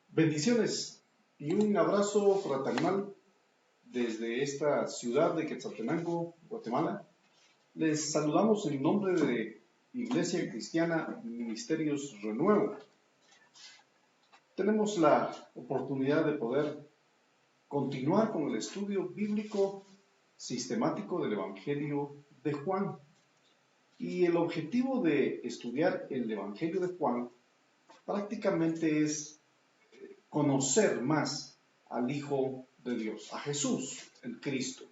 Bendiciones y un abrazo fraternal desde esta ciudad de Quetzaltenango, Guatemala. Les saludamos en nombre de Iglesia Cristiana Ministerios Renuevo. Tenemos la oportunidad de poder continuar con el estudio bíblico sistemático del Evangelio de Juan. Y el objetivo de estudiar el Evangelio de Juan prácticamente es conocer más al Hijo de Dios, a Jesús, el Cristo.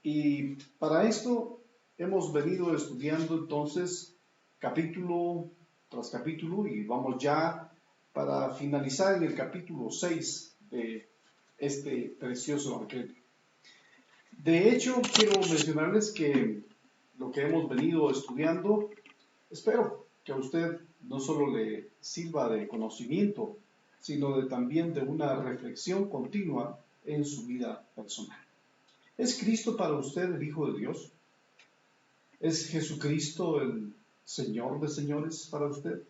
Y para esto hemos venido estudiando entonces capítulo tras capítulo y vamos ya para finalizar en el capítulo 6 de este precioso Evangelio. De hecho, quiero mencionarles que lo que hemos venido estudiando, espero que a usted no solo le sirva de conocimiento, sino también de una reflexión continua en su vida personal. ¿Es Cristo para usted el Hijo de Dios? ¿Es Jesucristo el Señor de señores para usted?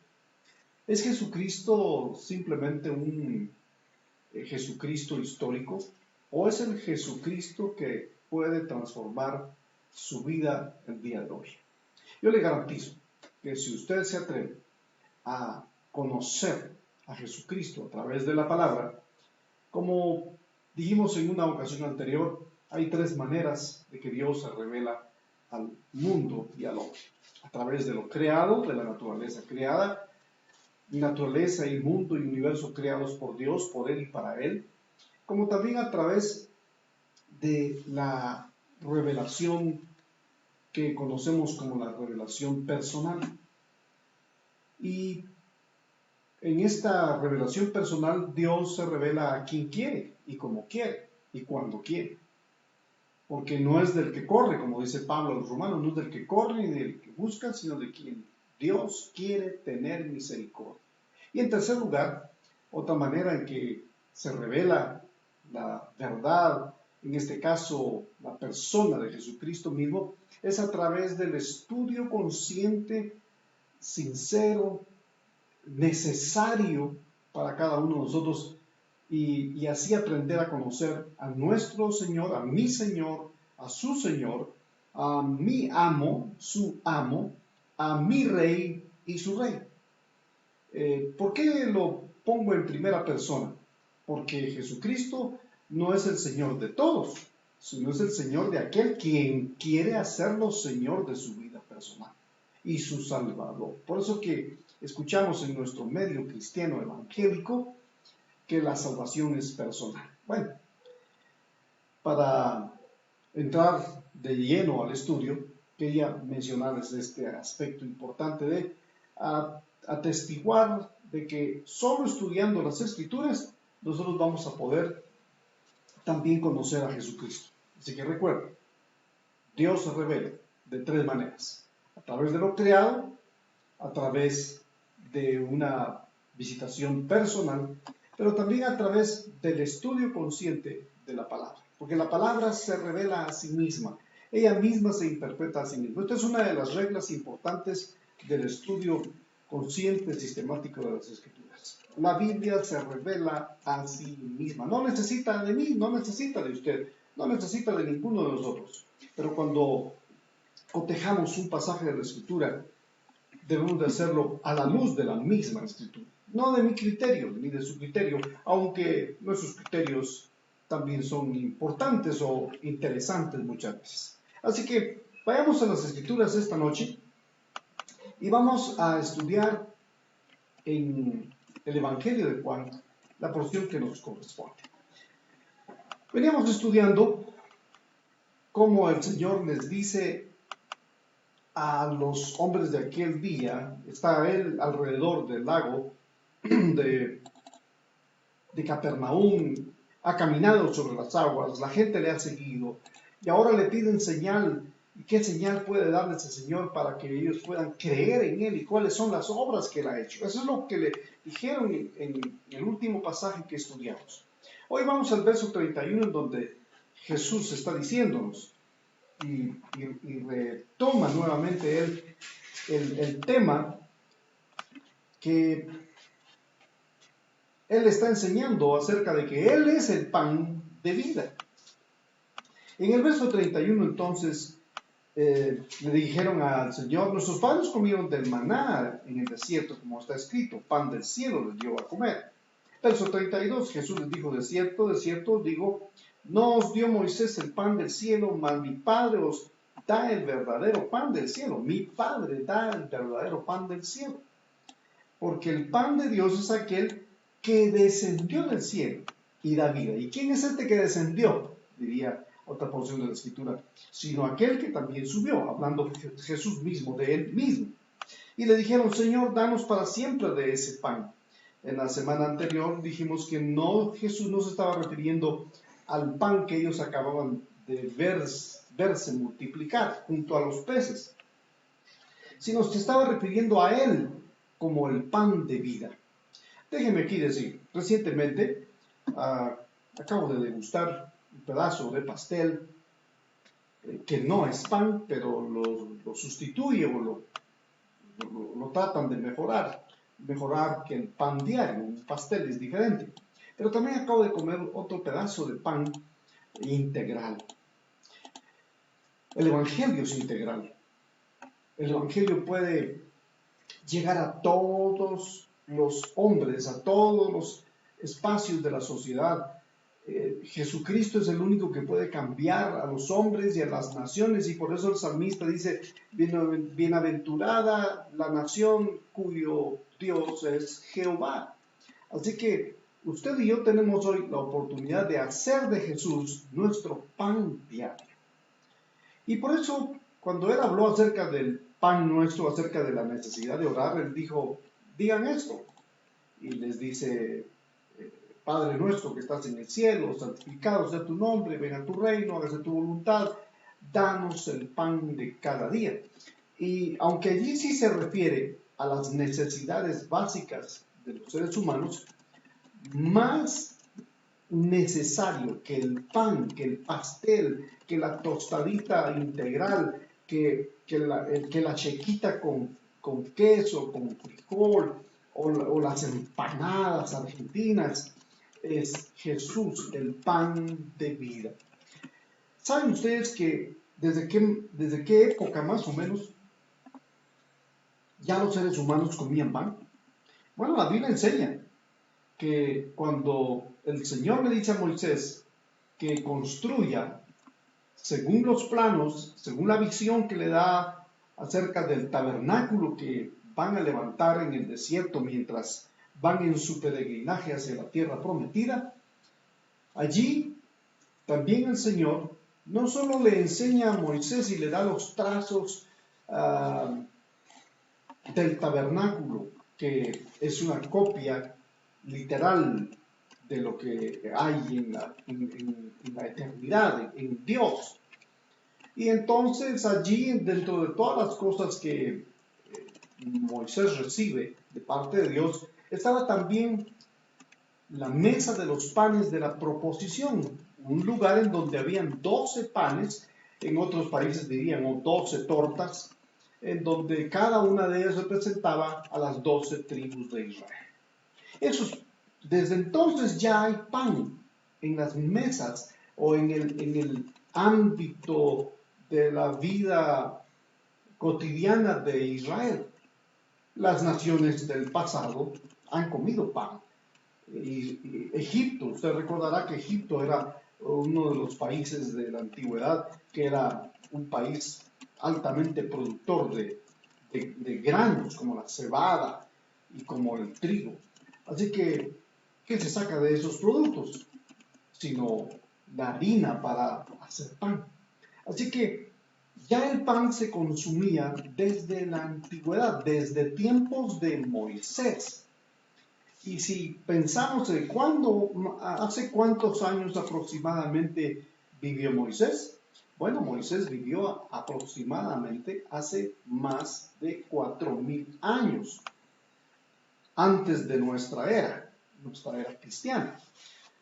¿Es Jesucristo simplemente un Jesucristo histórico? ¿O es el Jesucristo que puede transformar su vida el día de hoy? Yo le garantizo que si usted se atreve a conocer a Jesucristo a través de la palabra, como dijimos en una ocasión anterior, hay tres maneras de que Dios se revela al mundo y al hombre: a través de lo creado, de la naturaleza creada, naturaleza y mundo y universo creados por Dios, por Él y para Él, como también a través de la revelación que conocemos como la revelación personal. Y en esta revelación personal, Dios se revela a quien quiere, y como quiere, y cuando quiere. Porque no es del que corre, como dice Pablo a los romanos, no es del que corre ni del que busca, sino de quien Dios quiere tener misericordia. Y en tercer lugar, otra manera en que se revela la verdad, en este caso la persona de Jesucristo mismo, es a través del estudio consciente, sincero, necesario para cada uno de nosotros y así aprender a conocer a nuestro Señor, a mi Señor, a su Señor, a mi amo, su amo, a mi Rey y su Rey. ¿Por qué lo pongo en primera persona? Porque Jesucristo no es el Señor de todos, sino es el Señor de aquel quien quiere hacerlo Señor de su vida personal y su Salvador. Por eso que escuchamos en nuestro medio cristiano evangélico que la salvación es personal. Bueno, para entrar de lleno al estudio, quería mencionarles este aspecto importante de atestiguar de que solo estudiando las Escrituras nosotros vamos a poder también conocer a Jesucristo. Así que recuerden, Dios se revela de tres maneras: a través de lo creado, a través de una visitación personal, pero también a través del estudio consciente de la palabra, porque la palabra se revela a sí misma, ella misma se interpreta a sí misma. Esta es una de las reglas importantes del estudio consciente, sistemático de las Escrituras. La Biblia se revela a sí misma, no necesita de mí, no necesita de usted, no necesita de ninguno de nosotros, pero cuando cotejamos un pasaje de la Escritura, debemos de hacerlo a la luz de la misma Escritura, no de mi criterio ni de su criterio, aunque nuestros criterios también son importantes o interesantes muchas veces. Así que vayamos a las Escrituras esta noche y vamos a estudiar en el Evangelio de Juan la porción que nos corresponde. Veníamos estudiando cómo el Señor les dice a los hombres de aquel día, está él alrededor del lago de Capernaum, ha caminado sobre las aguas, la gente le ha seguido, y ahora le piden señal ¿Y qué señal puede darles el Señor para que ellos puedan creer en Él? ¿Y cuáles son las obras que Él ha hecho? Eso es lo que le dijeron en el último pasaje que estudiamos. Hoy vamos al verso 31, en donde Jesús está diciéndonos y retoma nuevamente Él el tema que Él está enseñando acerca de que Él es el pan de vida. En el verso 31, entonces, le dijeron al Señor: nuestros padres comieron del maná en el desierto, como está escrito, pan del cielo les dio a comer. Verso 32, Jesús les dijo: de cierto os digo, no os dio Moisés el pan del cielo, mas mi Padre os da el verdadero pan del cielo. Mi Padre da el verdadero pan del cielo. Porque el pan de Dios es aquel que descendió del cielo y da vida. ¿Y quién es este que descendió? Diría otra porción de la Escritura, sino aquel que también subió, hablando Jesús mismo, de él mismo. Y le dijeron: Señor, danos para siempre de ese pan. En la semana anterior dijimos que Jesús no se estaba refiriendo al pan que ellos acababan de verse multiplicar junto a los peces, sino se estaba refiriendo a Él como el pan de vida. Déjenme aquí decir, recientemente acabo de degustar un pedazo de pastel que no es pan, pero lo sustituye o lo tratan de mejorar que el pan diario. Un pastel es diferente. Pero también acabo de comer otro pedazo de pan integral. El Evangelio es integral. El Evangelio puede llegar a todos los hombres, a todos los espacios de la sociedad. Jesucristo es el único que puede cambiar a los hombres y a las naciones, y por eso el salmista dice: bienaventurada la nación cuyo Dios es Jehová. Así que usted y yo tenemos hoy la oportunidad de hacer de Jesús nuestro pan diario. Y por eso, cuando Él habló acerca del pan nuestro, acerca de la necesidad de orar, Él dijo: digan esto. Y les dice: Padre nuestro que estás en el cielo, santificado sea tu nombre, venga tu reino, hágase tu voluntad, danos el pan de cada día. Y aunque allí sí se refiere a las necesidades básicas de los seres humanos, más necesario que el pan, que el pastel, que la tostadita integral, que la chequita con queso, con frijol, o las empanadas argentinas, es Jesús, el pan de vida. ¿Saben ustedes que desde qué época más o menos ya los seres humanos comían pan? Bueno, la Biblia enseña que cuando el Señor le dice a Moisés que construya según los planos, según la visión que le da acerca del tabernáculo que van a levantar en el desierto mientras van en su peregrinaje hacia la tierra prometida, allí también el Señor no solo le enseña a Moisés y le da los trazos del tabernáculo, que es una copia literal de lo que hay en la eternidad, en Dios. Y entonces allí, dentro de todas las cosas que Moisés recibe de parte de Dios, estaba también la mesa de los panes de la proposición, un lugar en donde habían 12 panes, en otros países dirían 12 tortas, en donde cada una de ellas representaba a las 12 tribus de Israel. Desde entonces ya hay pan en las mesas o en el ámbito de la vida cotidiana de Israel. Las naciones del pasado han comido pan. Y Egipto, usted recordará que Egipto era uno de los países de la antigüedad que era un país altamente productor de granos como la cebada y como el trigo. Así que, ¿qué se saca de esos productos? Sino la harina para hacer pan. Así que ya el pan se consumía desde la antigüedad, desde tiempos de Moisés. Y si pensamos de hace cuántos años aproximadamente vivió Moisés, Bueno, Moisés vivió aproximadamente hace más de 4000 años antes de nuestra era cristiana.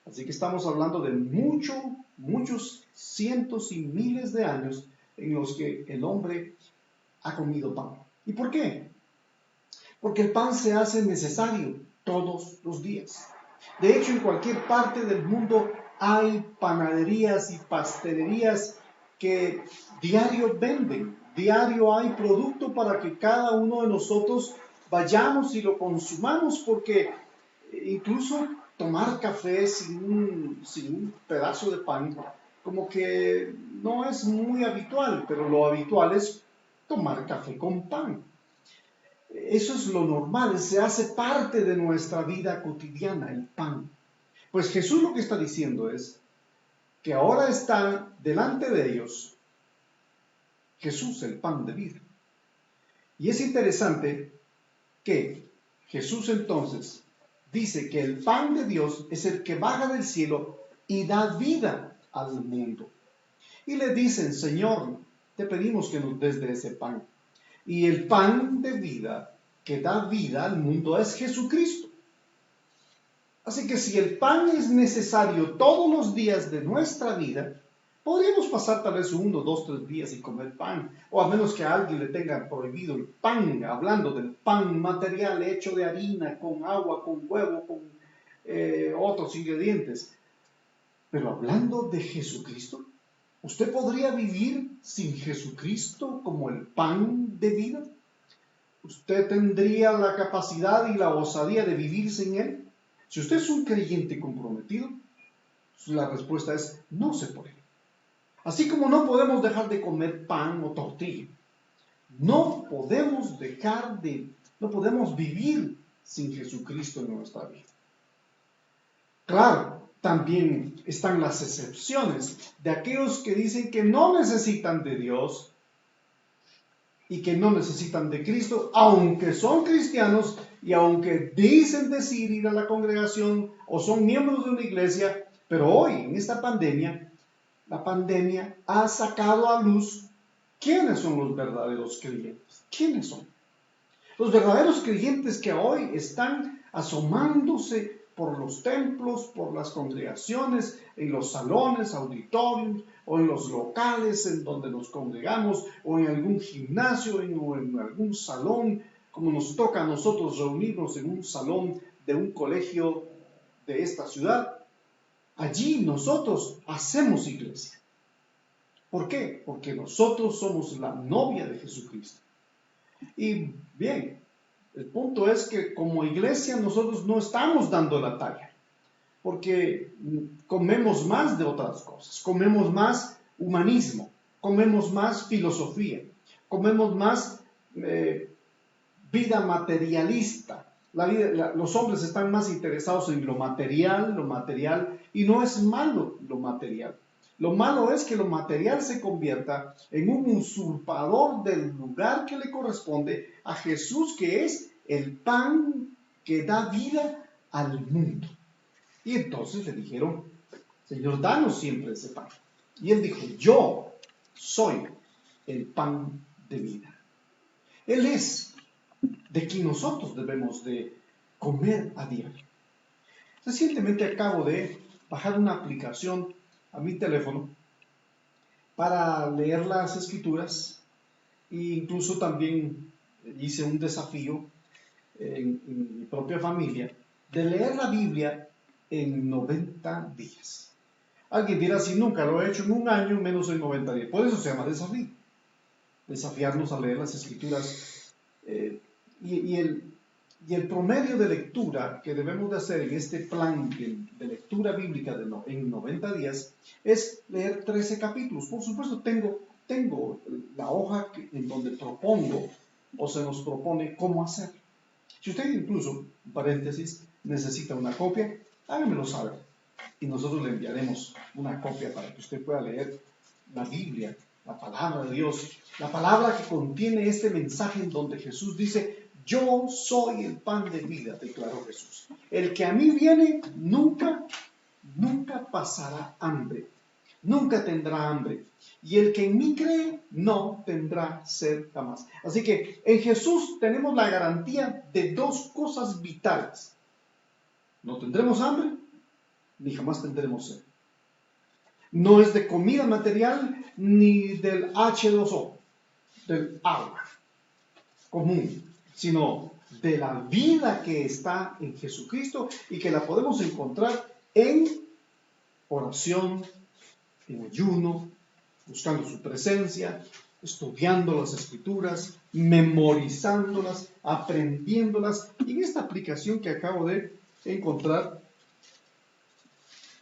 Así que estamos hablando de muchos cientos y miles de años en los que el hombre ha comido pan. ¿Y por qué? Porque el pan se hace necesario todos los días. De hecho, en cualquier parte del mundo hay panaderías y pastelerías que diario venden. Diario hay producto para que cada uno de nosotros vayamos y lo consumamos, porque incluso tomar café sin un pedazo de pan, como que no es muy habitual, pero lo habitual es tomar café con pan. Eso es lo normal, se hace parte de nuestra vida cotidiana, el pan. Pues Jesús lo que está diciendo es que ahora está delante de ellos Jesús, el pan de vida. Y es interesante que Jesús entonces dice que el pan de Dios es el que baja del cielo y da vida al mundo. Y le dicen: Señor, te pedimos que nos des de ese pan. Y el pan de vida que da vida al mundo es Jesucristo. Así que si el pan es necesario todos los días de nuestra vida, podríamos pasar tal vez 1, 2, 3 días sin comer pan, o a menos que a alguien le tenga prohibido el pan, hablando del pan material hecho de harina, con agua, con huevo, con otros ingredientes. Pero hablando de Jesucristo, ¿usted podría vivir sin Jesucristo como el pan de vida? ¿Usted tendría la capacidad y la osadía de vivir sin Él? Si usted es un creyente comprometido, la respuesta es: no se puede. Así como no podemos dejar de comer pan o tortilla, no podemos vivir sin Jesucristo en nuestra vida. Claro, también están las excepciones de aquellos que dicen que no necesitan de Dios y que no necesitan de Cristo, aunque son cristianos y aunque dicen decir ir a la congregación o son miembros de una iglesia, pero hoy en esta pandemia, la pandemia ha sacado a luz quiénes son los verdaderos creyentes. ¿Quiénes son? Los verdaderos creyentes que hoy están asomándose por los templos, por las congregaciones, en los salones, auditorios, o en los locales en donde nos congregamos, o en algún gimnasio, o en algún salón, como nos toca a nosotros reunirnos en un salón de un colegio de esta ciudad. Allí nosotros hacemos iglesia. ¿Por qué? Porque nosotros somos la novia de Jesucristo. Y bien, el punto es que como iglesia nosotros no estamos dando la talla, porque comemos más de otras cosas, comemos más humanismo, comemos más filosofía, comemos más vida materialista. Los hombres están más interesados en lo material, y no es malo lo material. Lo malo es que lo material se convierta en un usurpador del lugar que le corresponde a Jesús, que es el pan que da vida al mundo. Y entonces le dijeron: Señor, danos siempre ese pan. Y él dijo: yo soy el pan de vida. Él es de quien nosotros debemos de comer a diario. Recientemente acabo de bajar una aplicación a mi teléfono para leer las escrituras, e incluso también hice un desafío en mi propia familia de leer la Biblia en 90 días. Alguien dirá: si nunca lo he hecho en un año, menos en 90 días. Por eso se llama desafío. Desafiarnos a leer las escrituras. Y el promedio de lectura que debemos de hacer en este plan de lectura bíblica en 90 días es leer 13 capítulos. Por supuesto, tengo la hoja en donde propongo o se nos propone cómo hacerlo. Si usted incluso, en paréntesis, necesita una copia, hágamelo saber y nosotros le enviaremos una copia para que usted pueda leer la Biblia, la palabra de Dios, la palabra que contiene este mensaje en donde Jesús dice: yo soy el pan de vida, declaró Jesús. El que a mí viene nunca pasará hambre. nunca tendrá hambre. Y el que en mí cree no tendrá sed jamás. Así que en Jesús tenemos la garantía de dos cosas vitales. No tendremos hambre, ni jamás tendremos sed. No es de comida material, ni del H2O, del agua común, sino de la vida que está en Jesucristo y que la podemos encontrar en oración, en ayuno, buscando su presencia, estudiando las Escrituras, memorizándolas, aprendiéndolas. Y en esta aplicación que acabo de encontrar,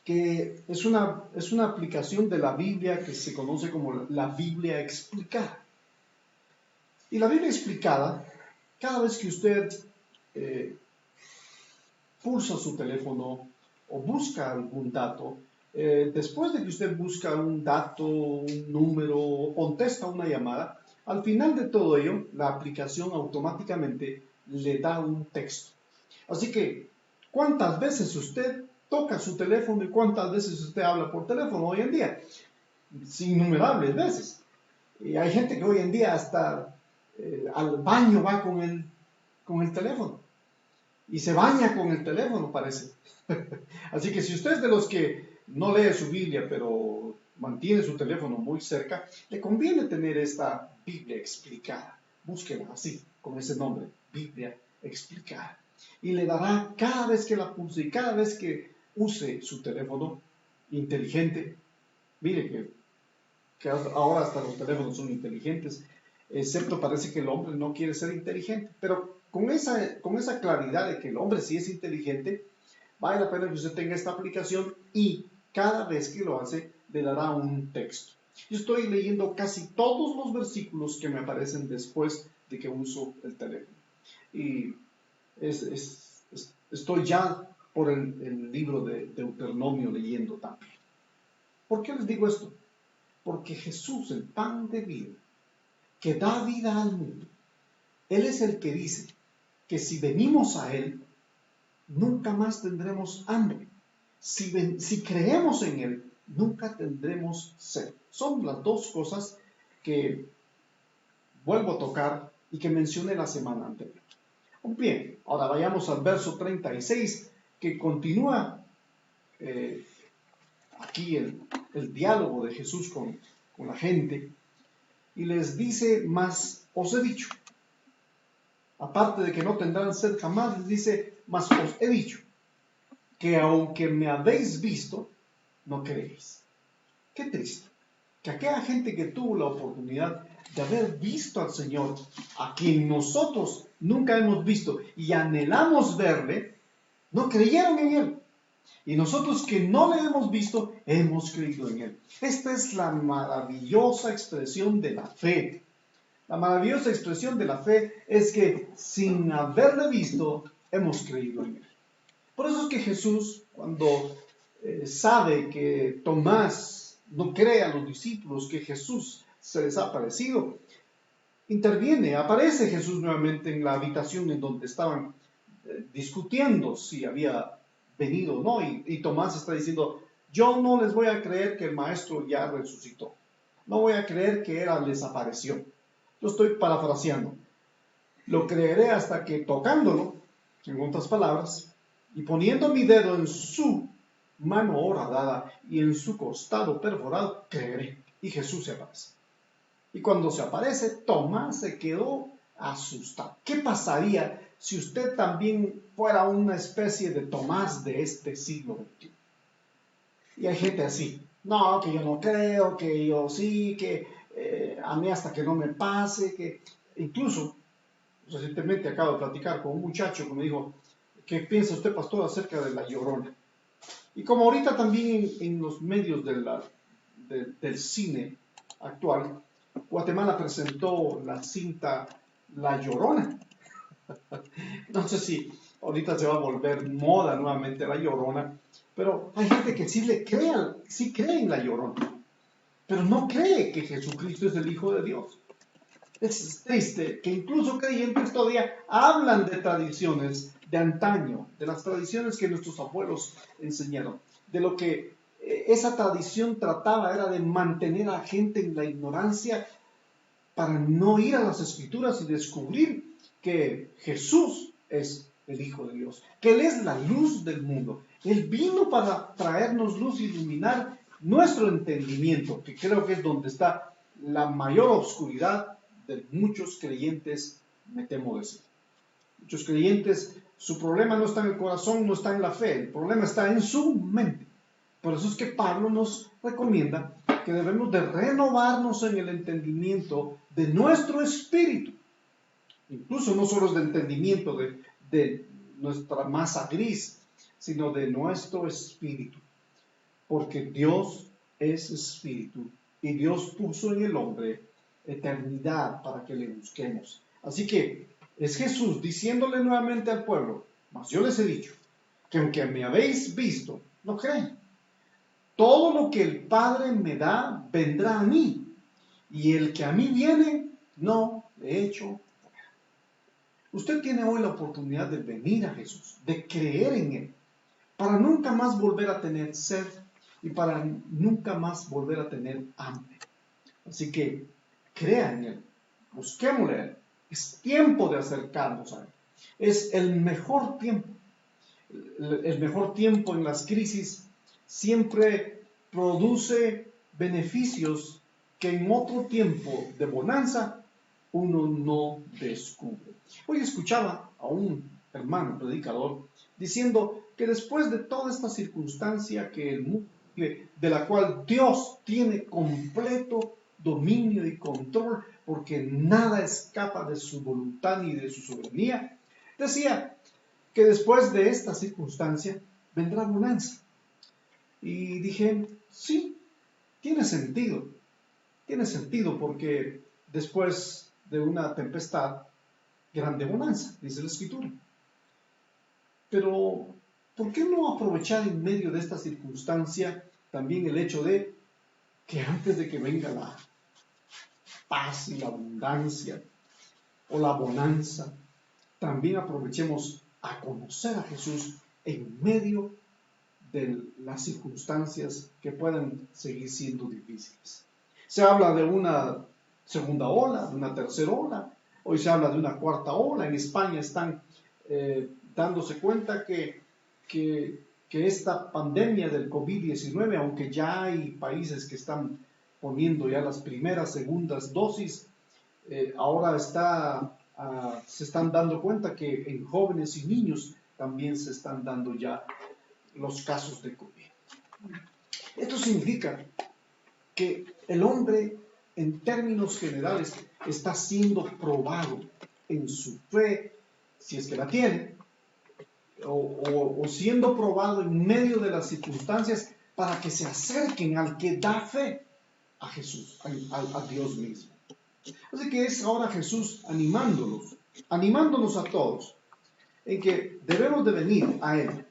que es una aplicación de la Biblia que se conoce como la Biblia explicada. Y la Biblia explicada, cada vez que usted pulsa su teléfono o busca algún dato, después de que usted busca un dato, un número, o contesta una llamada, al final de todo ello, la aplicación automáticamente le da un texto. Así que, ¿cuántas veces usted toca su teléfono y cuántas veces usted habla por teléfono hoy en día? Innumerables veces. Y hay gente que hoy en día hasta al baño va con el teléfono. Y se baña con el teléfono, parece. Así que si usted es de los que no lee su Biblia, pero mantiene su teléfono muy cerca, le conviene tener esta Biblia explicada. Búsquela así, con ese nombre, Biblia explicada. Y le dará cada vez que la pulse y cada vez que use su teléfono inteligente. Mire que ahora hasta los teléfonos son inteligentes, excepto parece que el hombre no quiere ser inteligente, pero con esa claridad de que el hombre sí es inteligente, vale la pena que usted tenga esta aplicación y cada vez que lo hace le dará un texto. Yo estoy leyendo casi todos los versículos que me aparecen después de que uso el teléfono. Y estoy ya por el libro de Deuteronomio leyendo también. ¿Por qué les digo esto? Porque Jesús, el pan de vida, que da vida al mundo, Él es el que dice que si venimos a Él, nunca más tendremos hambre. Si creemos en Él, nunca tendremos sed. Son las dos cosas que vuelvo a tocar y que mencioné la semana anterior. Bien, ahora vayamos al verso 36, que continúa aquí el diálogo de Jesús con la gente, y les dice, mas os he dicho, aparte de que no tendrán sed jamás, les dice, mas os he dicho, que aunque me habéis visto, no creéis. Qué triste, que aquella gente que tuvo la oportunidad de haber visto al Señor, a quien nosotros nunca hemos visto y anhelamos verle, no creyeron en Él. Y nosotros que no le hemos visto, hemos creído en Él. Esta es la maravillosa expresión de la fe. La maravillosa expresión de la fe es que sin haberle visto, hemos creído en Él. Por eso es que Jesús, cuando sabe que Tomás no cree a los discípulos que Jesús se les ha aparecido, interviene, aparece Jesús nuevamente en la habitación en donde estaban discutiendo si había venido o no, y Tomás está diciendo, yo no les voy a creer que el maestro ya resucitó, no voy a creer que él les apareció. Yo estoy parafraseando, lo creeré hasta que tocándolo, en otras palabras, y poniendo mi dedo en su mano horadada y en su costado perforado, creeré. Y Jesús se aparece. Y cuando se aparece, Tomás se quedó asustado. ¿Qué pasaría si usted también fuera una especie de Tomás de este siglo XXI? Y hay gente así, no, que yo no creo, que yo sí, que a mí hasta que no me pase, que incluso recientemente acabo de platicar con un muchacho que me dijo, ¿qué piensa usted, pastor, acerca de La Llorona? Y como ahorita también en los medios del cine actual, Guatemala presentó la cinta La Llorona. No sé si ahorita se va a volver moda nuevamente La Llorona, pero hay gente que sí cree en La Llorona, pero no cree que Jesucristo es el Hijo de Dios. Es triste que incluso creyentes todavía hablan de tradiciones de antaño, de las tradiciones que nuestros abuelos enseñaron, de lo que esa tradición trataba era de mantener a la gente en la ignorancia para no ir a las Escrituras y descubrir que Jesús es el Hijo de Dios, que Él es la luz del mundo. Él vino para traernos luz y iluminar nuestro entendimiento, que creo que es donde está la mayor oscuridad de muchos creyentes, me temo decir. Muchos creyentes, su problema no está en el corazón, no está en la fe, el problema está en su mente. Por eso es que Pablo nos recomienda que debemos de renovarnos en el entendimiento de nuestro espíritu. Incluso no solo es de entendimiento de nuestra masa gris, sino de nuestro espíritu. Porque Dios es espíritu y Dios puso en el hombre eternidad para que le busquemos. Así que es Jesús diciéndole nuevamente al pueblo, mas yo les he dicho que aunque me habéis visto, no creen. Todo lo que el Padre me da, vendrá a mí, y el que a mí viene, no le echo fuera. Usted tiene hoy la oportunidad de venir a Jesús, de creer en Él, para nunca más volver a tener sed y para nunca más volver a tener hambre. Así que crea en Él, busquémosle a Él. Es tiempo de acercarnos a Él. Es el mejor tiempo. El mejor tiempo en las crisis siempre produce beneficios que en otro tiempo de bonanza uno no descubre. Hoy escuchaba a un hermano predicador diciendo que después de toda esta circunstancia que el mundo vive, de la cual Dios tiene completo dominio y control, porque nada escapa de su voluntad ni de su soberanía, decía que después de esta circunstancia vendrá bonanza. Y dije, sí, tiene sentido porque después de una tempestad, grande bonanza, dice la Escritura. Pero, ¿por qué no aprovechar en medio de esta circunstancia también el hecho de que antes de que venga la paz y la abundancia o la bonanza, también aprovechemos a conocer a Jesús en medio de las circunstancias que puedan seguir siendo difíciles? Se habla de una segunda ola, de una tercera ola, hoy se habla de una cuarta ola. En España están dándose cuenta que esta pandemia del COVID-19, aunque ya hay países que están poniendo ya las primeras, segundas dosis, ahora se están dando cuenta que en jóvenes y niños también se están dando ya los casos de COVID. Esto significa que el hombre, en términos generales, está siendo probado en su fe, si es que la tiene, o siendo probado en medio de las circunstancias para que se acerquen al que da fe, a Jesús, a Dios mismo. Así que es ahora Jesús animándonos a todos, en que debemos de venir a Él,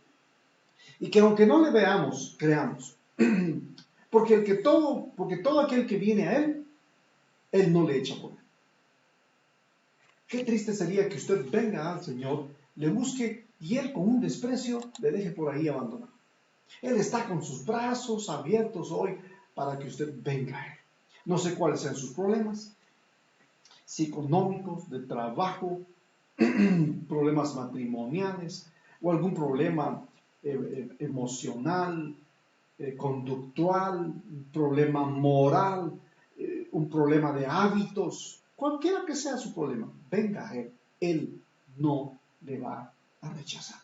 y que aunque no le veamos, creamos. Porque todo aquel que viene a Él, Él no le echa fuera. Qué triste sería que usted venga al Señor, le busque y Él con un desprecio le deje por ahí abandonado. Él está con sus brazos abiertos hoy para que usted venga a Él. No sé cuáles sean sus problemas, si económicos, de trabajo, problemas matrimoniales o algún problema emocional, conductual, un problema moral, un problema de hábitos, cualquiera que sea su problema, venga a Él. Él no le va a rechazar.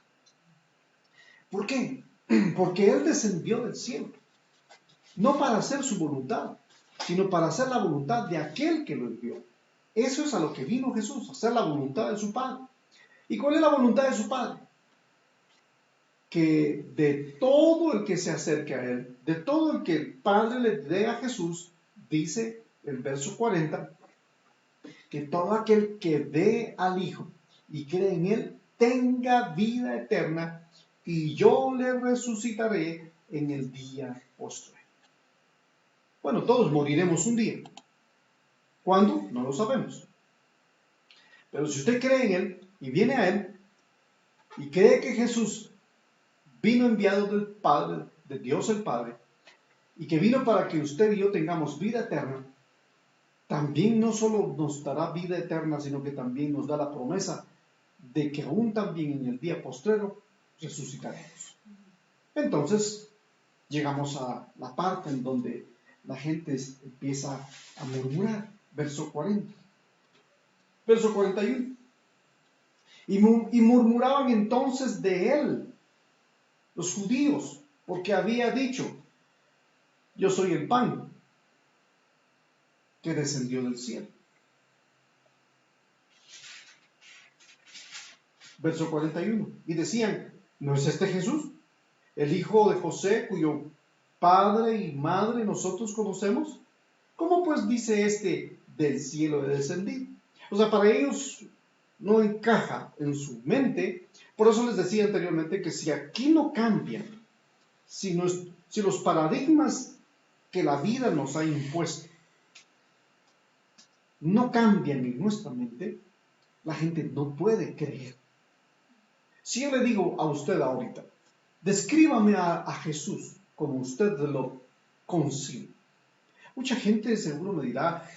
¿Por qué? Porque Él descendió del cielo, no para hacer su voluntad, sino para hacer la voluntad de aquel que lo envió. Eso es a lo que vino Jesús, hacer la voluntad de su Padre. ¿Y cuál es la voluntad de su Padre? Que de todo el que se acerque a Él, de todo el que el Padre le dé a Jesús, dice el verso 40, que todo aquel que ve al Hijo y cree en Él, tenga vida eterna, y yo le resucitaré en el día postrero. Bueno, todos moriremos un día. ¿Cuándo? No lo sabemos. Pero si usted cree en Él y viene a Él y cree que Jesús vino enviado del Padre, de Dios el Padre, y que vino para que usted y yo tengamos vida eterna, también no solo nos dará vida eterna, sino que también nos da la promesa de que aún también en el día postrero resucitaremos. Entonces, llegamos a la parte en donde la gente empieza a murmurar. Verso 40. Verso 41. Y murmuraban entonces de él los judíos, porque había dicho: yo soy el pan que descendió del cielo. Verso 41. Y decían: ¿no es este Jesús, el hijo de José, cuyo padre y madre nosotros conocemos? ¿Cómo pues dice este: del cielo he descendido? O sea, para ellos no encaja en su mente. Por eso les decía anteriormente que si aquí no cambian, si los paradigmas que la vida nos ha impuesto no cambian en nuestra mente, la gente no puede creer. Si yo le digo a usted ahorita: descríbame a Jesús como usted lo concibe, mucha gente seguro me dirá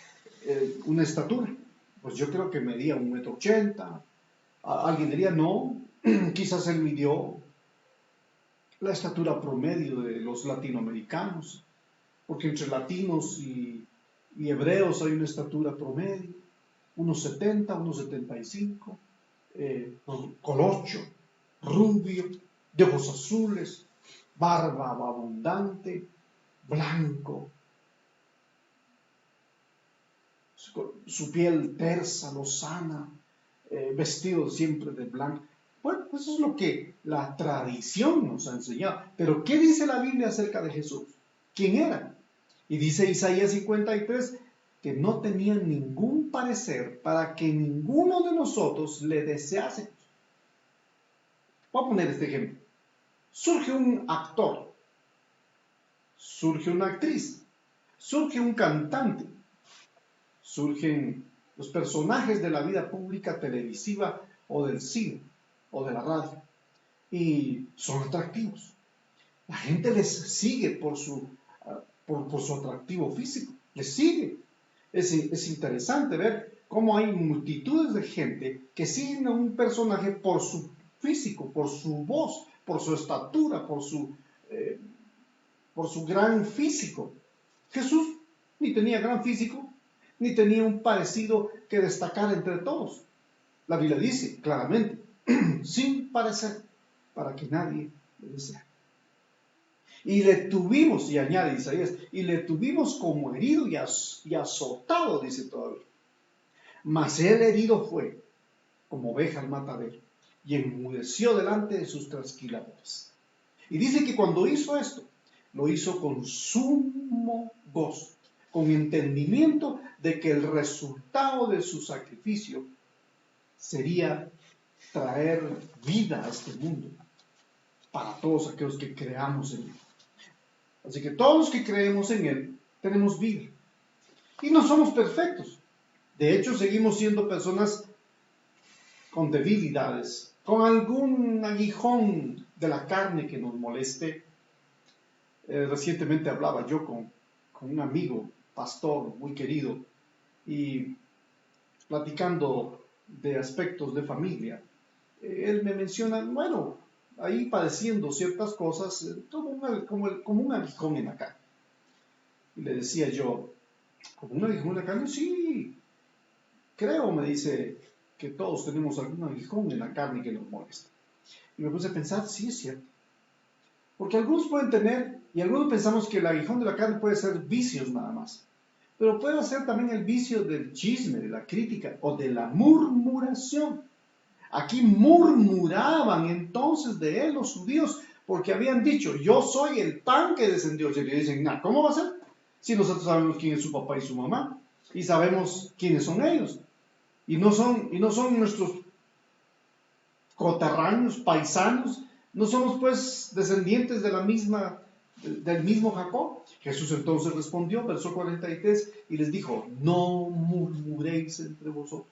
una estatura. Pues yo creo que medía 1,80 m. Alguien diría: no, quizás él midió la estatura promedio de los latinoamericanos, porque entre latinos y hebreos hay una estatura promedio, 1,70 m, 1,75 m, colocho, rubio, de ojos azules, barba abundante, blanco, su piel tersa, lozana, vestido siempre de blanco. Bueno, eso es lo que la tradición nos ha enseñado. Pero ¿qué dice la Biblia acerca de Jesús? ¿Quién era? Y dice Isaías 53 que no tenía ningún parecer para que ninguno de nosotros le desease. Voy a poner este ejemplo. Surge un actor, surge una actriz, surge un cantante, surgen los personajes de la vida pública, televisiva o del cine o de la radio, y son atractivos. La gente les sigue por su atractivo físico, les sigue. Es interesante ver cómo hay multitudes de gente que siguen a un personaje por su físico, por su voz, por su estatura, por su gran físico. Jesús ni tenía gran físico, ni tenía un parecido que destacar entre todos. La Biblia dice claramente: sin parecer, para que nadie le desea. Y le tuvimos, y añade Isaías, y le tuvimos como herido y azotado, dice todavía. Mas él herido fue como oveja al matadero, y enmudeció delante de sus trasquiladores. Y dice que cuando hizo esto, lo hizo con sumo gozo, con entendimiento de que el resultado de su sacrificio sería traer vida a este mundo para todos aquellos que creamos en él. Así que todos los que creemos en él tenemos vida. Y no somos perfectos. De hecho, seguimos siendo personas con debilidades, con algún aguijón de la carne que nos moleste. Recientemente hablaba yo con un amigo, pastor muy querido, y platicando de aspectos de familia, él me menciona, bueno, ahí padeciendo ciertas cosas, como un aguijón en la carne. Y le decía yo: ¿como un aguijón en la carne? Sí, creo, me dice, que todos tenemos algún aguijón en la carne que nos molesta. Y me puse a pensar: sí, es cierto. Porque algunos pueden tener, y algunos pensamos que el aguijón de la carne puede ser vicios nada más. Pero puede ser también el vicio del chisme, de la crítica o de la murmuración. Aquí murmuraban entonces de él los judíos, porque habían dicho: yo soy el pan que descendió del cielo. Y dicen: nah, ¿cómo va a ser? Si nosotros sabemos quién es su papá y su mamá, y sabemos quiénes son ellos. Y no son nuestros coterráneos, paisanos, no somos pues descendientes del mismo Jacob. Jesús entonces respondió, verso 43, y les dijo: no murmuréis entre vosotros.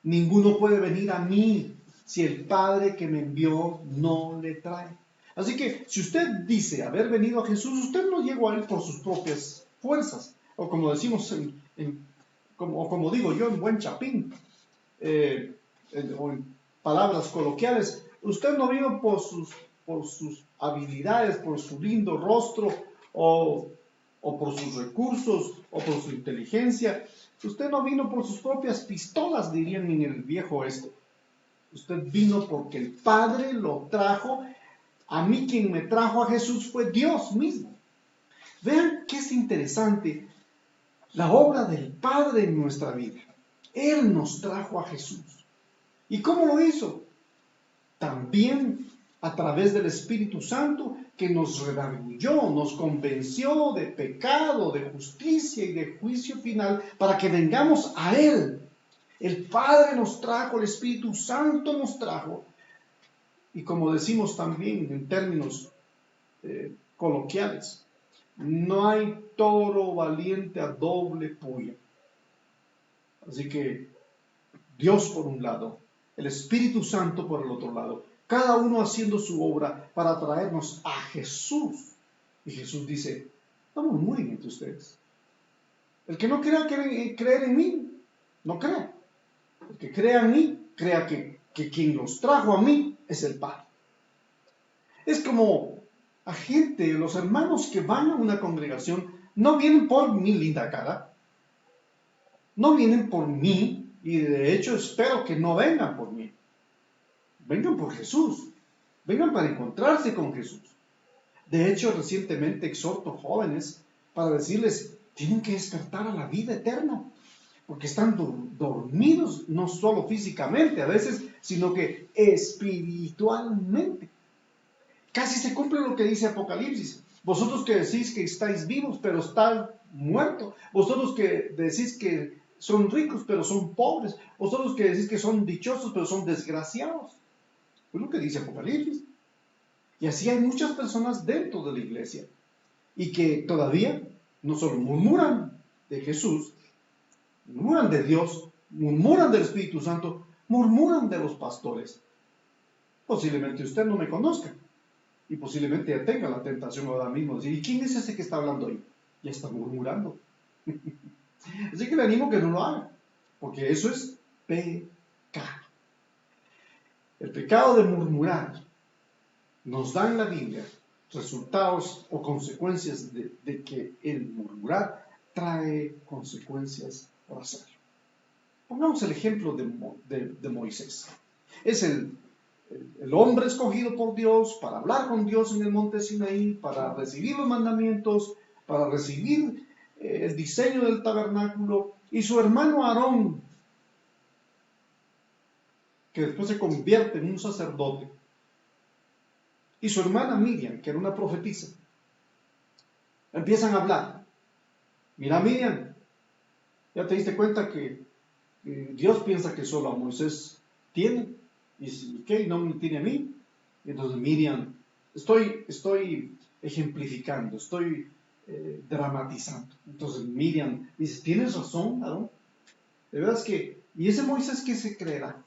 Ninguno puede venir a mí si el Padre que me envió no le trae. Así que si usted dice haber venido a Jesús, usted no llegó a Él por sus propias fuerzas, o como decimos, como digo yo en buen chapín, o en palabras coloquiales, usted no vino por sus habilidades, por su lindo rostro, o por sus recursos, o por su inteligencia. Usted no vino por sus propias pistolas, dirían en el viejo oeste. Usted vino porque el Padre lo trajo. A mí quien me trajo a Jesús fue Dios mismo. Vean que es interesante la obra del Padre en nuestra vida. Él nos trajo a Jesús. ¿Y cómo lo hizo? También a través del Espíritu Santo, que nos redarguyó, nos convenció de pecado, de justicia y de juicio final, para que vengamos a Él. El Padre nos trajo, el Espíritu Santo nos trajo. Y como decimos también en términos coloquiales, no hay toro valiente a doble puya. Así que Dios por un lado, el Espíritu Santo por el otro lado, cada uno haciendo su obra para traernos a Jesús. Y Jesús dice, no murmuren entre ustedes. El que no crea creer en mí, no crea. El que crea en mí, crea que quien los trajo a mí es el Padre. Es como a gente, los hermanos que van a una congregación, no vienen por mi linda cara, no vienen por mí, y de hecho espero que no vengan por mí. Vengan por Jesús, vengan para encontrarse con Jesús. De hecho, recientemente exhorto jóvenes para decirles, tienen que despertar a la vida eterna, porque están dormidos, no solo físicamente a veces, sino que espiritualmente. Casi se cumple lo que dice Apocalipsis. Vosotros que decís que estáis vivos, pero están muertos. Vosotros que decís que son ricos, pero son pobres. Vosotros que decís que son dichosos, pero son desgraciados. Es lo que dice Apocalipsis. Y así hay muchas personas dentro de la iglesia. Y que todavía no solo murmuran de Jesús, murmuran de Dios, murmuran del Espíritu Santo, murmuran de los pastores. Posiblemente usted no me conozca. Y posiblemente ya tenga la tentación ahora mismo de decir, ¿y quién es ese que está hablando ahí? Ya está murmurando. Así que le animo que no lo haga, porque eso es pecado. El pecado de murmurar nos da en la Biblia resultados o consecuencias de que el murmurar trae consecuencias por hacerlo. Pongamos el ejemplo de Moisés. Es el hombre escogido por Dios para hablar con Dios en el monte Sinaí, para recibir los mandamientos, para recibir el diseño del tabernáculo, y su hermano Aarón, que después se convierte en un sacerdote, y su hermana Miriam, que era una profetisa, empiezan a hablar. Mira, Miriam, ya te diste cuenta que Dios piensa que solo a Moisés tiene, y ¿qué? ¿No me tiene a mí? Y entonces Miriam, estoy ejemplificando, estoy dramatizando. Entonces Miriam dice, tienes razón, Aarón. De verdad es que, ¿y ese Moisés qué se creerá?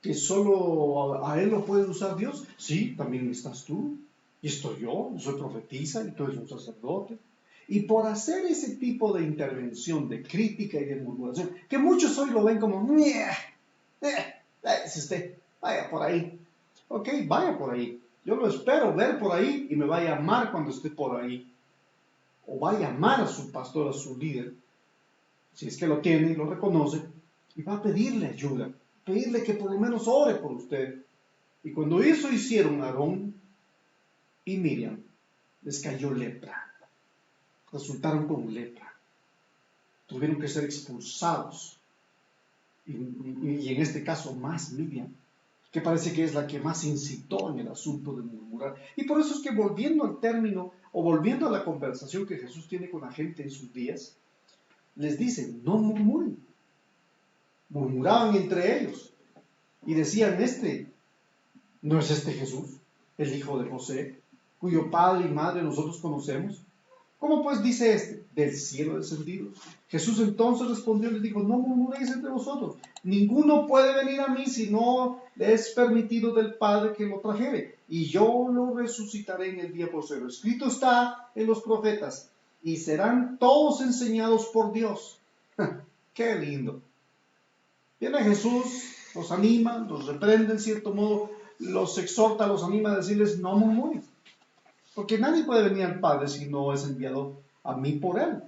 ¿Que solo a él lo puede usar Dios? Sí, también estás tú, y estoy yo soy profetisa, y tú eres un sacerdote. Y por hacer ese tipo de intervención, de crítica y de murmuración, que muchos hoy lo ven como, es usted, vaya por ahí. Ok, vaya por ahí. Yo lo espero ver por ahí y me va a llamar cuando esté por ahí. O va a llamar a su pastor, a su líder, si es que lo tiene y lo reconoce, y va a pedirle ayuda, pedirle que por lo menos ore por usted. Y cuando eso hicieron Aarón y Miriam, les cayó lepra. Resultaron con lepra. Tuvieron que ser expulsados. Y en este caso más Miriam, que parece que es la que más incitó en el asunto de murmurar. Y por eso es que volviendo al término, o volviendo a la conversación que Jesús tiene con la gente en sus días, les dice, no murmuren. Murmuraban entre ellos y decían, ¿no es este Jesús, el hijo de José, cuyo padre y madre nosotros conocemos? ¿Cómo pues dice del cielo descendido? Jesús entonces respondió y les dijo, no murmuréis entre vosotros, ninguno puede venir a mí si no le es permitido del Padre que lo trajere, y yo lo resucitaré en el día postrero. Escrito está en los profetas, y serán todos enseñados por Dios. ¡Qué lindo! Viene Jesús, los anima, los reprende en cierto modo, los exhorta, los anima a decirles, no murmuren, porque nadie puede venir al Padre si no es enviado a mí por Él,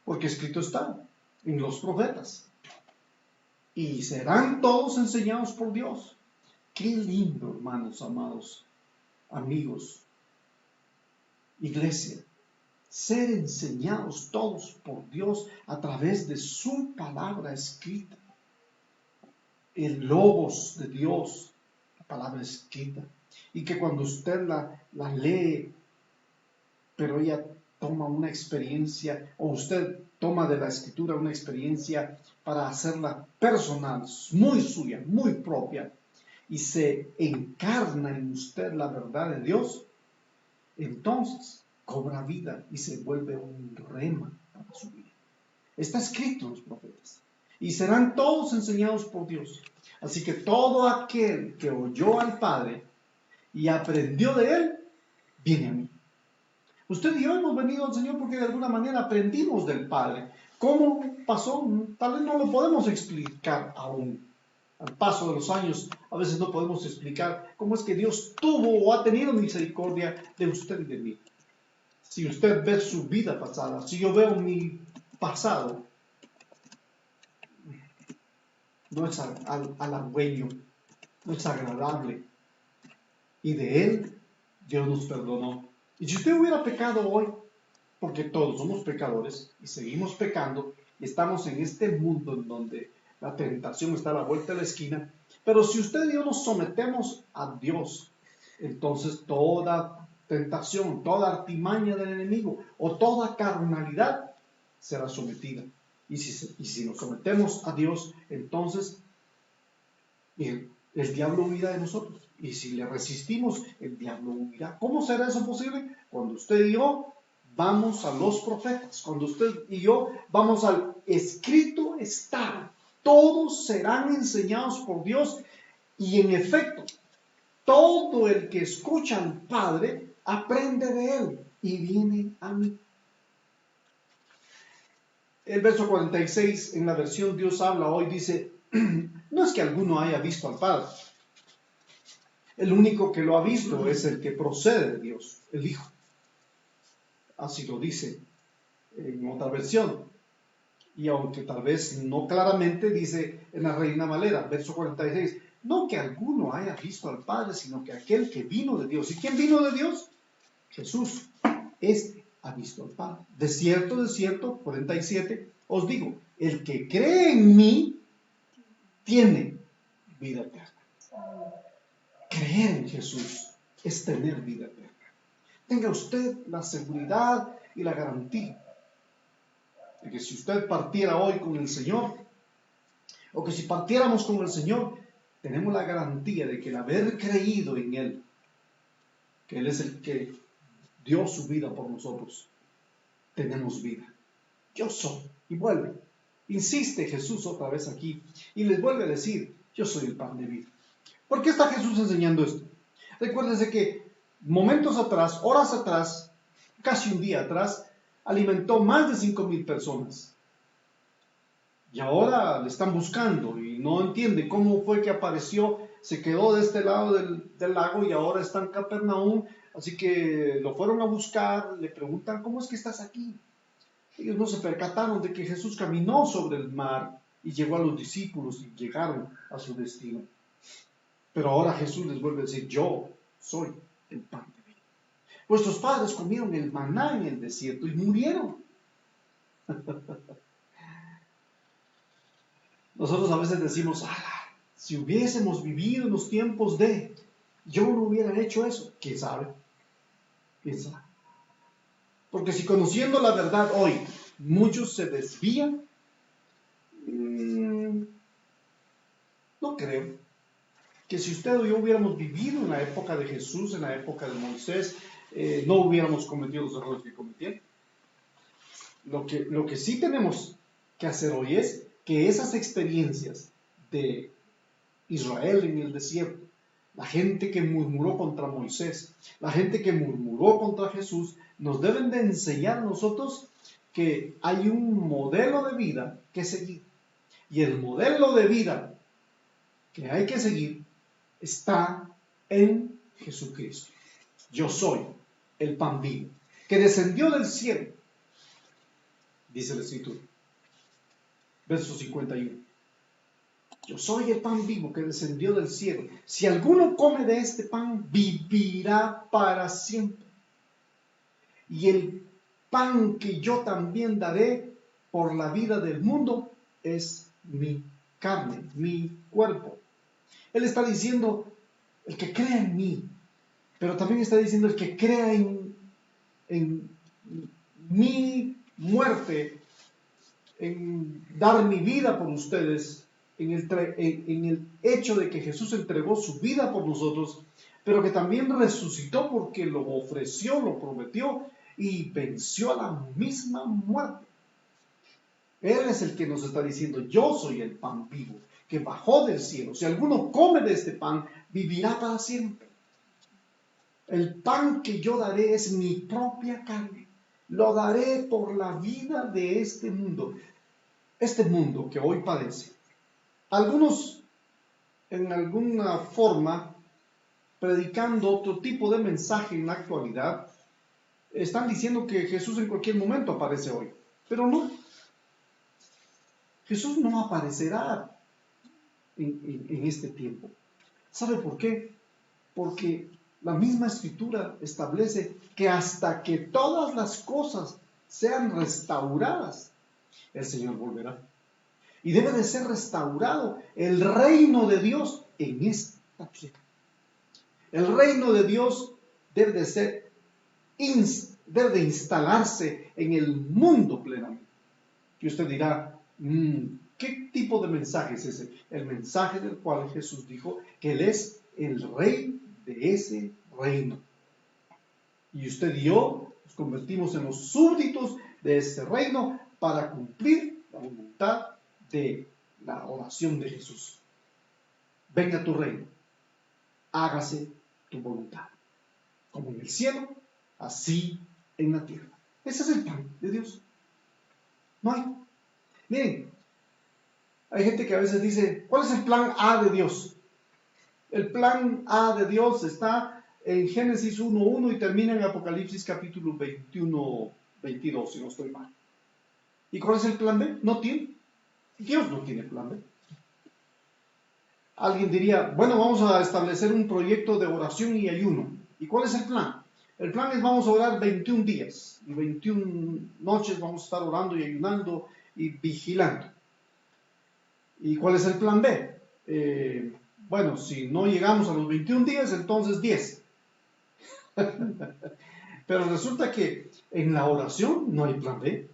porque escrito está en los profetas. Y serán todos enseñados por Dios. Qué lindo, hermanos, amados, amigos, iglesia, ser enseñados todos por Dios a través de su palabra escrita. El logos de Dios, la palabra escrita. Y que cuando usted la lee, pero ella toma una experiencia, o usted toma de la escritura una experiencia para hacerla personal, muy suya, muy propia, y se encarna en usted la verdad de Dios, entonces cobra vida y se vuelve un rema para su vida. Está escrito en los profetas. Y serán todos enseñados por Dios. Así que todo aquel que oyó al Padre y aprendió de Él, viene a mí. Usted y yo hemos venido al Señor porque de alguna manera aprendimos del Padre. ¿Cómo pasó? Tal vez no lo podemos explicar aún. Al paso de los años, a veces no podemos explicar cómo es que Dios tuvo o ha tenido misericordia de usted y de mí. Si usted ve su vida pasada, si yo veo mi pasado, no es halagüeño, no es agradable. Y de Él, Dios nos perdonó. Y si usted hubiera pecado hoy, porque todos somos pecadores y seguimos pecando, y estamos en este mundo en donde la tentación está a la vuelta de la esquina, pero si usted y yo nos sometemos a Dios, entonces toda tentación, toda artimaña del enemigo o toda carnalidad será sometida. Y si nos sometemos a Dios, entonces el diablo huirá de nosotros. Y si le resistimos, el diablo huirá. ¿Cómo será eso posible? Cuando usted y yo vamos a los profetas, cuando usted y yo vamos al escrito está, todos serán enseñados por Dios, y en efecto, todo el que escucha al Padre aprende de Él y viene a mí. El verso 46 en la versión Dios habla hoy dice, no es que alguno haya visto al Padre. El único que lo ha visto es el que procede de Dios, el Hijo. Así lo dice en otra versión. Y aunque tal vez no claramente, dice en la Reina Valera, verso 46, no que alguno haya visto al Padre, sino que aquel que vino de Dios. ¿Y quién vino de Dios? Jesús. Este ha visto al Padre. De cierto, 47, os digo, el que cree en mí, tiene vida eterna. Creer en Jesús es tener vida eterna. Tenga usted la seguridad y la garantía de que si usted partiera hoy con el Señor, o que si partiéramos con el Señor, tenemos la garantía de que el haber creído en Él, que Él es el que dio su vida por nosotros, tenemos vida. Yo soy. Y vuelve. Insiste Jesús otra vez aquí y les vuelve a decir, yo soy el pan de vida. ¿Por qué está Jesús enseñando esto? Recuérdense que momentos atrás, horas atrás, casi un día atrás, alimentó más de 5,000 personas. Y ahora le están buscando y no entiende cómo fue que apareció, se quedó de este lado del lago y ahora está en Capernaum. Así que lo fueron a buscar, le preguntan, ¿cómo es que estás aquí? Ellos no se percataron de que Jesús caminó sobre el mar y llegó a los discípulos y llegaron a su destino. Pero ahora Jesús les vuelve a decir, yo soy el pan de vida. Vuestros padres comieron el maná en el desierto y murieron. Nosotros a veces decimos, si hubiésemos vivido en los tiempos de, yo no hubiera hecho eso. ¿Quién sabe? ¿Quién sabe? Porque si conociendo la verdad hoy, muchos se desvían, no creo que si usted o yo hubiéramos vivido en la época de Jesús, en la época de Moisés, no hubiéramos cometido los errores que cometieron. Lo que sí tenemos que hacer hoy es que esas experiencias de Israel en el desierto, la gente que murmuró contra Moisés, la gente que murmuró contra Jesús, nos deben de enseñar a nosotros que hay un modelo de vida que seguir. Y el modelo de vida que hay que seguir está en Jesucristo. Yo soy el pan vivo, que descendió del cielo, dice la Escritura. Verso 51. Yo soy el pan vivo que descendió del cielo. Si alguno come de este pan, vivirá para siempre. Y el pan que yo también daré por la vida del mundo es mi carne, mi cuerpo. Él está diciendo, el que crea en mí, pero también está diciendo el que crea en mi muerte, en dar mi vida por ustedes, en el hecho de que Jesús entregó su vida por nosotros, pero que también resucitó porque lo ofreció, lo prometió y venció a la misma muerte. Él es el que nos está diciendo, yo soy el pan vivo que bajó del cielo. Si alguno come de este pan, vivirá para siempre. El pan que yo daré es mi propia carne. Lo daré por la vida de este mundo que hoy padece. Algunos, en alguna forma, predicando otro tipo de mensaje en la actualidad, están diciendo que Jesús en cualquier momento aparece hoy. Pero no. Jesús no aparecerá en este tiempo. ¿Sabe por qué? Porque la misma Escritura establece que hasta que todas las cosas sean restauradas, el Señor volverá. Y debe de ser restaurado el reino de Dios en esta tierra. El reino de Dios debe de instalarse en el mundo plenamente. Y usted dirá, ¿qué tipo de mensaje es ese? El mensaje del cual Jesús dijo que Él es el rey de ese reino. Y usted y yo nos convertimos en los súbditos de ese reino para cumplir la voluntad de la oración de Jesús. Venga tu reino, hágase tu voluntad, como en el cielo, así en la tierra. Ese es el plan de Dios. No hay. Miren, hay gente que a veces dice, ¿cuál es el plan A de Dios? El plan A de Dios está en Génesis 1:1 y termina en Apocalipsis capítulo 21:22, si no estoy mal. ¿Y cuál es el plan B? No tiene. Dios no tiene plan B. Alguien diría, bueno, vamos a establecer un proyecto de oración y ayuno. ¿Y cuál es el plan? El plan es vamos a orar 21 días y 21 noches vamos a estar orando y ayunando y vigilando. ¿Y cuál es el plan B? Bueno, si no llegamos a los 21 días, entonces 10. Pero resulta que en la oración no hay plan B.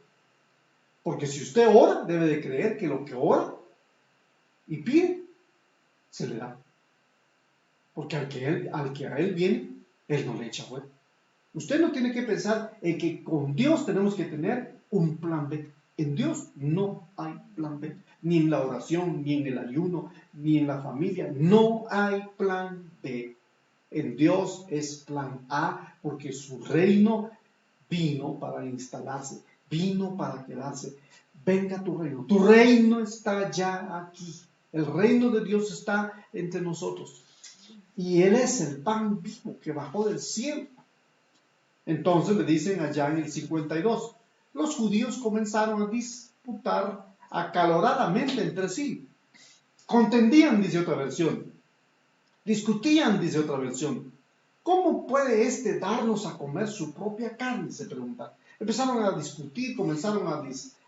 Porque si usted ora, debe de creer que lo que ora y pide, se le da. Porque al que a él viene, él no le echa fuera. Usted no tiene que pensar en que con Dios tenemos que tener un plan B. En Dios no hay plan B. Ni en la oración, ni en el ayuno, ni en la familia. No hay plan B. En Dios es plan A, porque su reino vino para instalarse, vino para quedarse. Venga tu reino. Tu reino está ya aquí. El reino de Dios está entre nosotros. Y Él es el pan vivo que bajó del cielo. Entonces le dicen allá en el 52, los judíos comenzaron a disputar acaloradamente entre sí. Contendían, dice otra versión. Discutían, dice otra versión. ¿Cómo puede éste darnos a comer su propia carne? Se preguntan. Empezaron a discutir, comenzaron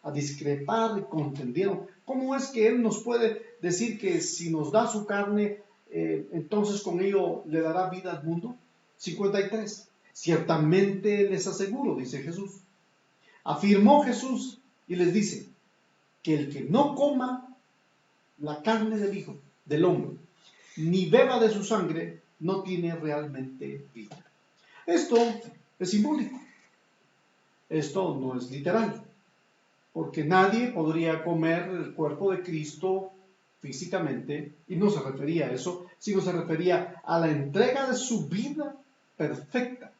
a discrepar y contendieron. ¿Cómo es que Él nos puede decir que si nos da su carne, entonces con ello le dará vida al mundo? 53. Ciertamente les aseguro, dice Jesús. Afirmó Jesús y les dice que el que no coma la carne del Hijo, del hombre, ni beba de su sangre, no tiene realmente vida. Esto es simbólico. Esto no es literal. Porque nadie podría comer el cuerpo de Cristo físicamente, y no se refería a eso, sino se refería a la entrega de su vida perfecta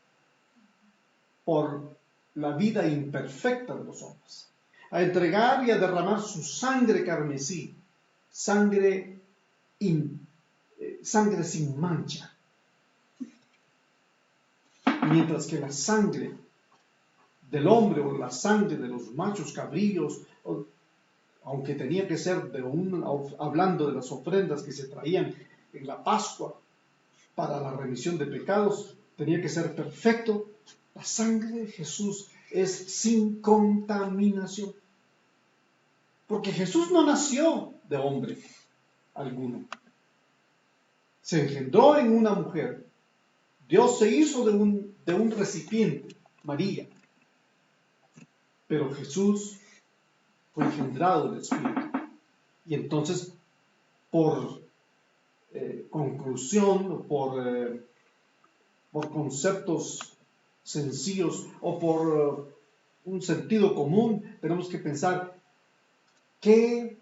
por la vida imperfecta de los hombres, a entregar y a derramar su sangre carmesí, sangre sin mancha, mientras que la sangre del hombre o la sangre de los machos cabríos, aunque tenía que ser hablando de las ofrendas que se traían en la Pascua para la remisión de pecados, tenía que ser perfecto. La sangre de Jesús es sin contaminación, porque Jesús no nació de hombre alguno. Se engendró en una mujer. Dios se hizo de un recipiente, María. Pero Jesús fue engendrado del Espíritu. Y entonces, por conclusión, por conceptos sencillos o por un sentido común, tenemos que pensar, ¿qué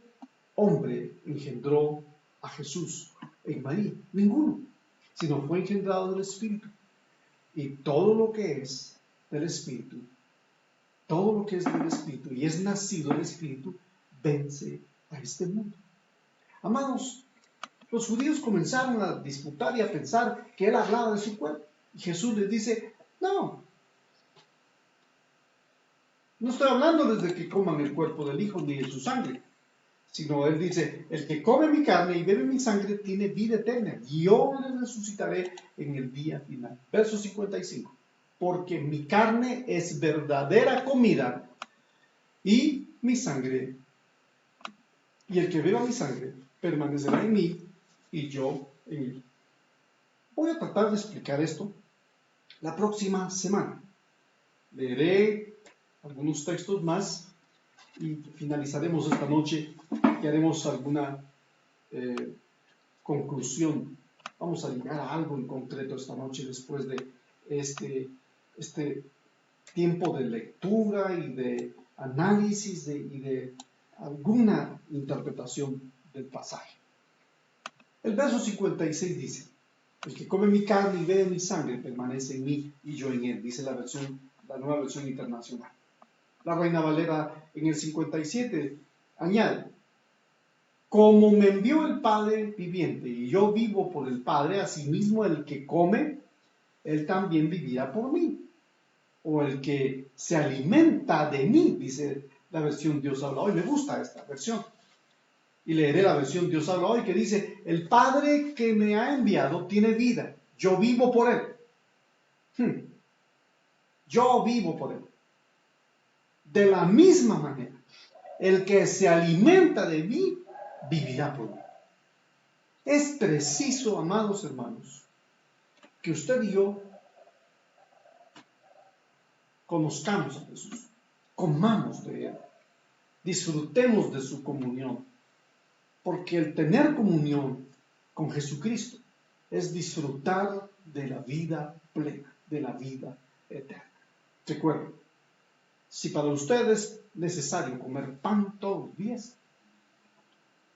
hombre engendró a Jesús en María? Ninguno, sino fue engendrado del Espíritu. Y todo lo que es del Espíritu, todo lo que es del Espíritu y es nacido del Espíritu, vence a este mundo. Amados, los judíos comenzaron a disputar y a pensar que él hablaba de su cuerpo. Y Jesús les dice, no estoy hablando desde que coman el cuerpo del Hijo ni de su sangre, sino él dice, el que come mi carne y bebe mi sangre tiene vida eterna, y yo le resucitaré en el día final. Verso 55, porque mi carne es verdadera comida y mi sangre, y el que beba mi sangre permanecerá en mí y yo en él. Voy a tratar de explicar esto la próxima semana. Leeré algunos textos más y finalizaremos esta noche y haremos alguna conclusión. Vamos a llegar a algo en concreto esta noche después de este tiempo de lectura y de análisis y de alguna interpretación del pasaje. El verso 56 dice, el que come mi carne y bebe mi sangre permanece en mí y yo en él, dice la nueva versión internacional. La Reina Valera en el 57 añade, como me envió el Padre viviente y yo vivo por el Padre, asimismo el que come, él también vivirá por mí. O el que se alimenta de mí, dice la versión Dios habla hoy. Me gusta esta versión. Y leeré la versión Dios habla hoy que dice, el Padre que me ha enviado tiene vida, yo vivo por él. Yo vivo por él. De la misma manera, el que se alimenta de mí, vivirá por mí. Es preciso, amados hermanos, que usted y yo conozcamos a Jesús, comamos de él, disfrutemos de su comunión, porque el tener comunión con Jesucristo es disfrutar de la vida plena, de la vida eterna. Recuerden, si para usted es necesario comer pan todos los días,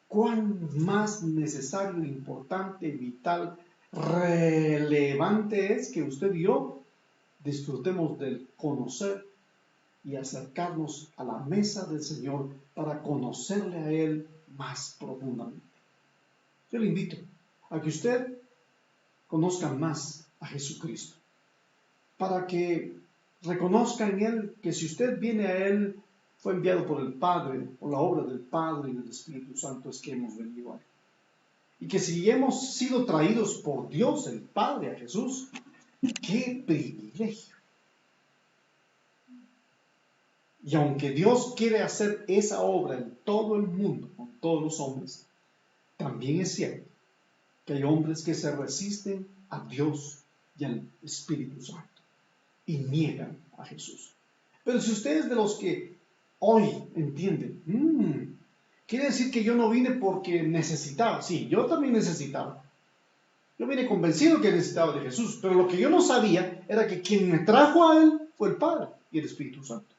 cuán más necesario, importante, vital, relevante es que usted y yo disfrutemos del conocer y acercarnos a la mesa del Señor para conocerle a Él más profundamente. Yo le invito a que usted conozca más a Jesucristo, para que reconozca en Él que si usted viene a Él, fue enviado por el Padre, por la obra del Padre y del Espíritu Santo es que hemos venido a Él. Y que si hemos sido traídos por Dios, el Padre, a Jesús, ¡qué privilegio! Y aunque Dios quiere hacer esa obra en todo el mundo, con todos los hombres, también es cierto que hay hombres que se resisten a Dios y al Espíritu Santo y niegan a Jesús. Pero si usted es de los que hoy entienden, quiere decir que yo no vine porque necesitaba. Sí, yo también necesitaba. Yo vine convencido que necesitaba de Jesús, pero lo que yo no sabía era que quien me trajo a Él fue el Padre y el Espíritu Santo.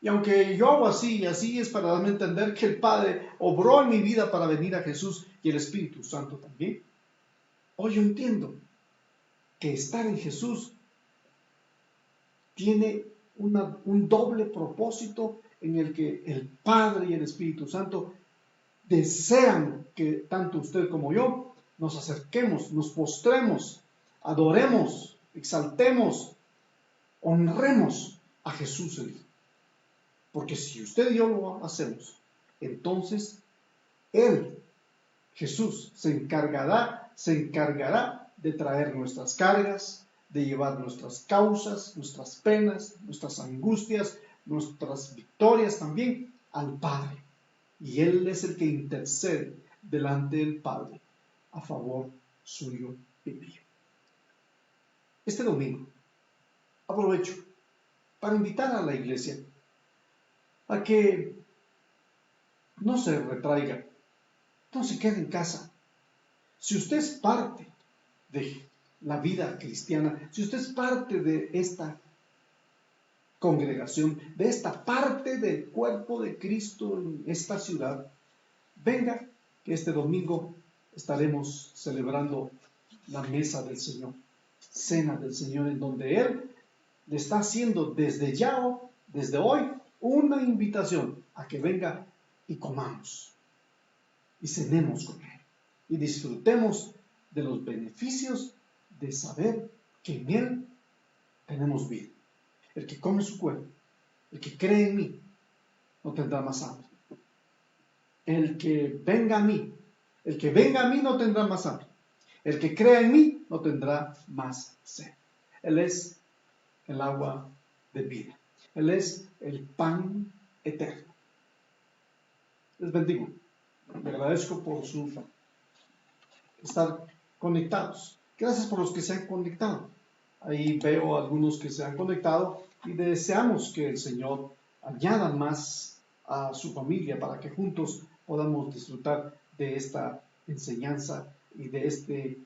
Y aunque yo hago así, y así es para darme a entender que el Padre obró en mi vida para venir a Jesús y el Espíritu Santo también, hoy yo entiendo que estar en Jesús tiene un doble propósito en el que el Padre y el Espíritu Santo desean que tanto usted como yo nos acerquemos, nos postremos, adoremos, exaltemos, honremos a Jesús el Hijo. Porque si usted y yo lo hacemos, entonces Él, Jesús, se encargará de traer nuestras cargas, de llevar nuestras causas, nuestras penas, nuestras angustias, nuestras victorias también al Padre. Y Él es el que intercede delante del Padre a favor suyo y mío. Este domingo aprovecho para invitar a la iglesia a que no se retraiga, no se quede en casa. Si usted es parte de la vida cristiana, si usted es parte de esta congregación, de esta parte del cuerpo de Cristo en esta ciudad, venga, que este domingo estaremos celebrando la mesa del Señor, cena del Señor, en donde Él le está haciendo desde ya, desde hoy, una invitación a que venga y comamos y cenemos con Él y disfrutemos de los beneficios de saber que en Él tenemos vida. El que come su cuerpo, el que cree en mí, no tendrá más hambre. El que venga a mí no tendrá más hambre. El que crea en mí no tendrá más sed. Él es el agua de vida. Él es el pan eterno. Les bendigo. Le agradezco por su estar conectados. Gracias por los que se han conectado. Ahí veo algunos que se han conectado y deseamos que el Señor añada más a su familia para que juntos podamos disfrutar de esta enseñanza y de este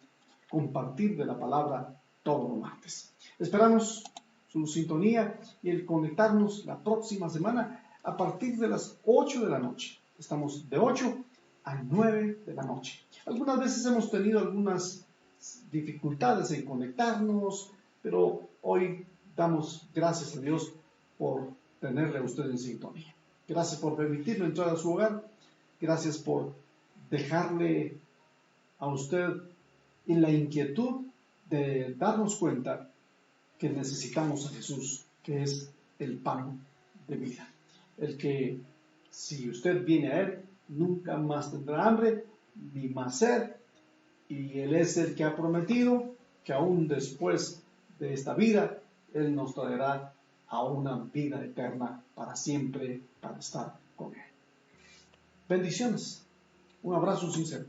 compartir de la palabra todos los martes. Esperamos su sintonía y el conectarnos la próxima semana a partir de las 8 de la noche. Estamos de 8 a 9 de la noche. Algunas veces hemos tenido algunas dificultades en conectarnos, pero hoy damos gracias a Dios por tenerle a usted en sintonía. Gracias por permitirle entrar a su hogar. Gracias por dejarle a usted en la inquietud de darnos cuenta que necesitamos a Jesús, que es el pan de vida. El que, si usted viene a Él, nunca más tendrá hambre ni más sed, y Él es el que ha prometido que aún después de esta vida, Él nos traerá a una vida eterna para siempre, para estar con Él. Bendiciones. Un abrazo sincero.